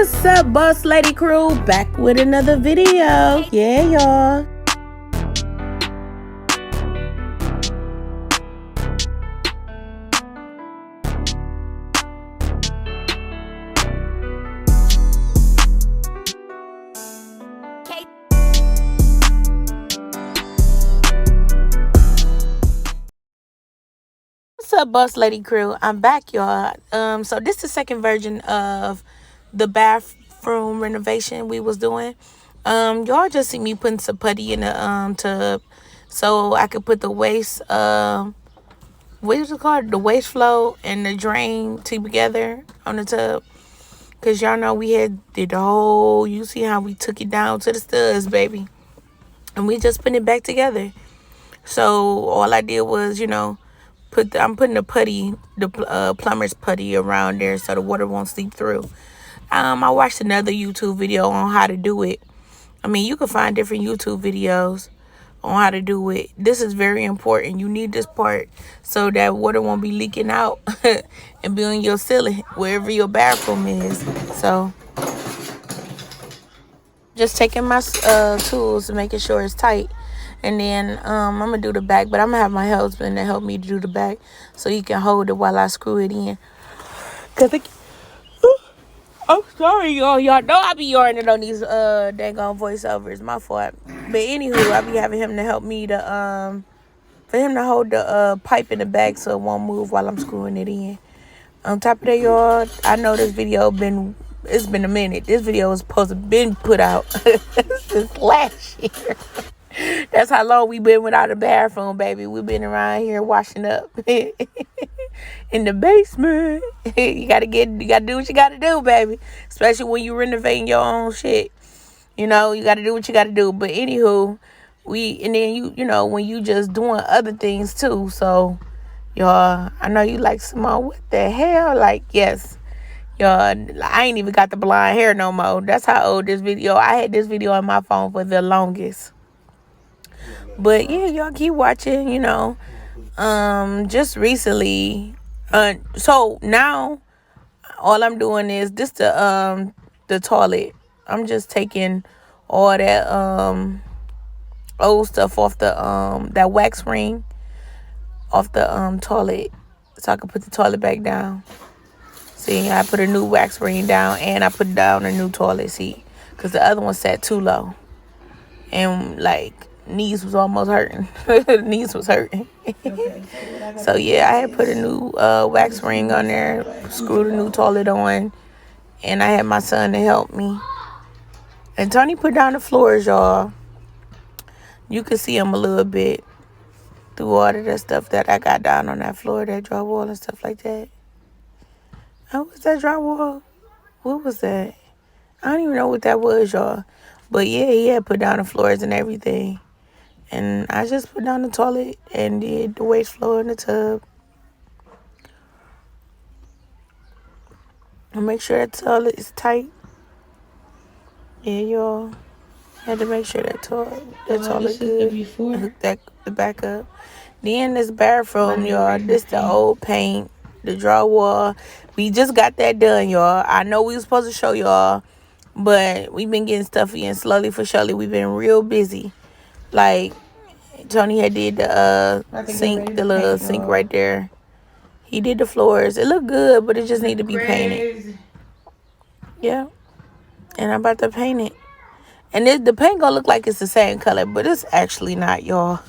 What's up, Boss Lady Crew? Back with another video. Yeah, y'all. What's up, Boss Lady Crew? I'm back, y'all. So this is the second version of the bathroom renovation we was doing. Y'all just see me putting some putty in the tub so I could put the waste what is it called? The waste flow and the drain together on the tub. Cause y'all know we did the whole, you see how we took it down to the studs, baby. And we just put it back together. So all I did was, I'm putting the putty, the plumber's putty around there so the water won't seep through. I watched another YouTube video on how to do it. I mean, you can find different YouTube videos on how to do it. This is very important. You need this part so that water won't be leaking out and be on your ceiling wherever your bathroom is. So just taking my tools and making sure it's tight. And then I'm going to do the back, but I'm going to have my husband to help me do the back so he can hold it while I screw it in. I'm sorry, y'all. Y'all know I be yarning on these daggone voiceovers. My fault. But anywho, I be having him to help me to for him to hold the pipe in the back so it won't move while I'm screwing it in. On top of that, y'all, I know this video it's been a minute. This video was supposed to been put out since last year. That's how long we been without a bathroom, baby. We've been around here washing up in the basement. You gotta do what you gotta do, baby. Especially when you renovating your own shit. You gotta do what you gotta do. But anywho, and then when you just doing other things too. So, y'all, I know you like, Simone, what the hell? Like, yes. Y'all, I ain't even got the blonde hair no more. That's how old this video. I had this video on my phone for the longest. But yeah, y'all keep watching, just recently. So now all I'm doing is this the toilet. I'm just taking all that old stuff off the that wax ring off the toilet so I can put the toilet back down. See, I put a new wax ring down and I put down a new toilet seat because the other one sat too low. And knees was almost hurting. Knees was hurting. Okay, so yeah, I had put a new wax ring on there, screwed a new toilet on, and I had my son to help me. And Tony put down the floors, y'all. You can see him a little bit through all of that stuff that I got down on that floor, that drywall and stuff like that. Oh, was that drywall? What was that? I don't even know what that was, y'all. But yeah, he had put down the floors and everything. And I just put down the toilet and did the waste flow in the tub. And make sure that toilet is tight. Yeah, y'all. Had to make sure that toilet good. Hook the back up. Then this bathroom, y'all. This the old paint, the drywall. We just got that done, y'all. I know we was supposed to show y'all, but we've been getting stuff in slowly for surely. We've been real busy. Like, Tony had did the sink, the little sink right there. He did the floors. It looked good, but it just need to be painted. Yeah. And I'm about to paint it. And the paint gonna look like it's the same color, but it's actually not, y'all.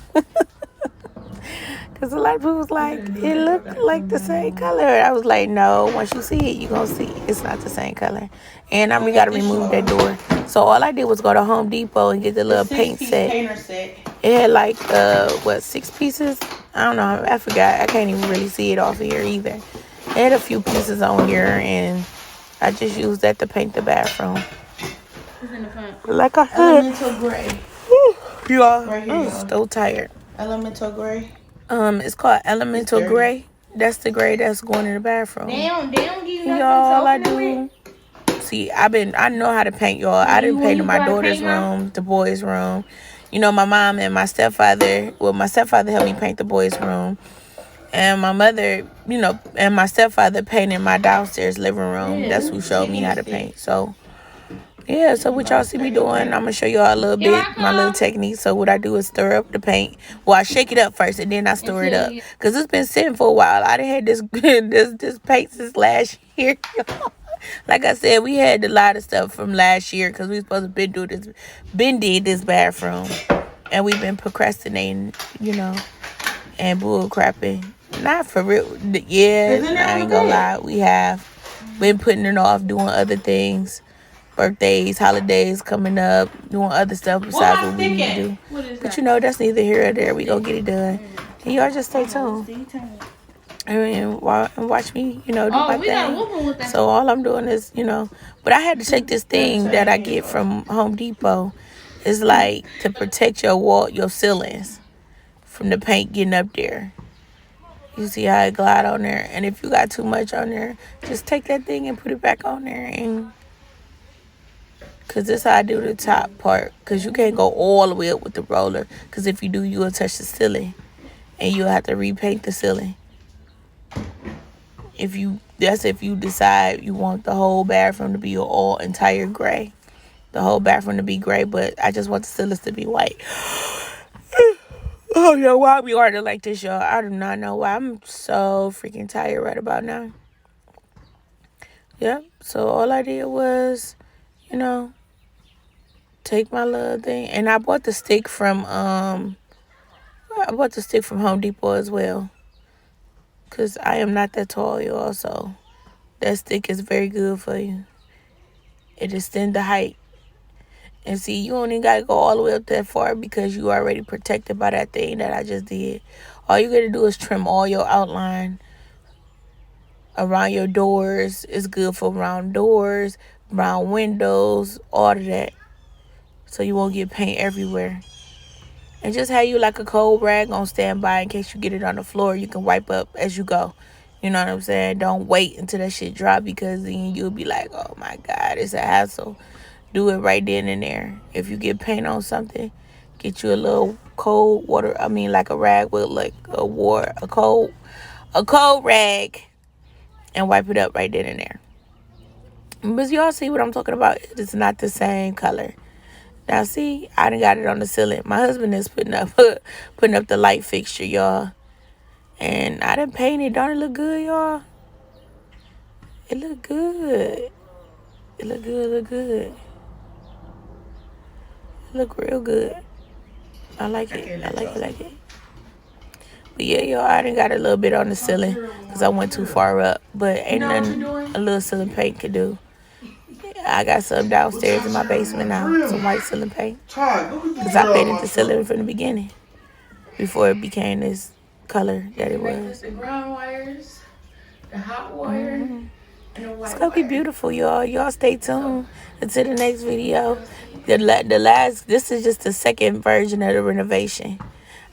Because a lot of people was like, it looked like the same color. I was like, no, once you see it, you're going to see it's not the same color. And we got to remove that door. So all I did was go to Home Depot and get the little paint set. It had 6 pieces? I don't know. I forgot. I can't even really see it off of here either. It had a few pieces on here, and I just used that to paint the bathroom. Who's in the front? Like I said. Elemental gray. Y'all, right here, I'm so tired. Elemental gray. It's called Elemental Gray. That's the gray that's going in the bathroom. They don't give you nothing. Y'all, all I do. See, I know how to paint, y'all. I done painted my daughter's room, the boys' room. My mom and my stepfather. Well, my stepfather helped me paint the boys' room, and my mother, and my stepfather painted my downstairs living room. That's who showed me how to paint. So Yeah, so what y'all see me doing, I'm gonna show y'all a little bit my little technique. So what I do is stir up the paint. Well, I shake it up first and then I stir it up. Cause it's been sitting for a while. I done had this this paint since last year. Like I said, we had a lot of stuff from last year because we supposed to been did this bathroom. And we've been procrastinating, and bull crapping. Not for real. Yeah, I ain't gonna lie. We have been putting it off, doing other things. Birthdays, holidays coming up, doing other stuff besides what we need to do. But that's neither here or there. We gonna get it done. And y'all just stay tuned. And watch me, do my thing. So all I'm doing is, but I had to take this thing that I get from Home Depot. It's like to protect your wall, your ceilings from the paint getting up there. You see how it glide on there? And if you got too much on there, just take that thing and put it back on there. And because this how I do the top part. Because you can't go all the way up with the roller. Because if you do, you will touch the ceiling. And you'll have to repaint the ceiling. If you decide you want the whole bathroom to be all entire gray. The whole bathroom to be gray. But I just want the ceilings to be white. Oh, yo, why we ordered like this, y'all? I do not know why. I'm so freaking tired right about now. Yeah, so all I did was, take my little thing. And I bought the stick from Home Depot as well. Because I am not that tall, y'all, so that stick is very good for you. It extends the height. And see, you don't even got to go all the way up that far because you already protected by that thing that I just did. All you got to do is trim all your outline around your doors. It's good for round doors, round windows, all of that. So you won't get paint everywhere. And just have you like a cold rag on standby in case you get it on the floor. You can wipe up as you go. You know what I'm saying? Don't wait until that shit dry because then you'll be like, oh my God, it's a hassle. Do it right then and there. If you get paint on something, get you a little cold water. I mean, like a rag with like a cold rag, and wipe it up right then and there. But y'all see what I'm talking about? It's not the same color. Now see, I done got it on the ceiling. My husband is putting up the light fixture, y'all. And I done painted. Don't it look good, y'all? It look good. It look good. Look real good. I like it. I like it. But yeah, y'all, I done got a little bit on the ceiling because I went too far up. But ain't nothing a little ceiling paint could do. I got some downstairs in my basement now, some white ceiling paint. Because I painted the ceiling from the beginning before it became this color that it was. The ground wires, the hot wire. Mm-hmm. It's gonna be beautiful, y'all. Y'all stay tuned until the next video. This is just the second version of the renovation.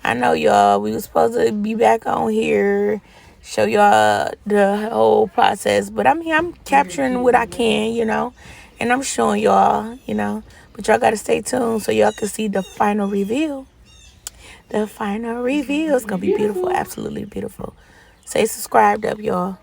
I know, y'all, we were supposed to be back on here, show y'all the whole process. But I mean, I'm capturing what I can, and I'm showing y'all, But y'all gotta stay tuned so y'all can see the final reveal. The final reveal is gonna be beautiful, absolutely beautiful. Stay subscribed up, y'all.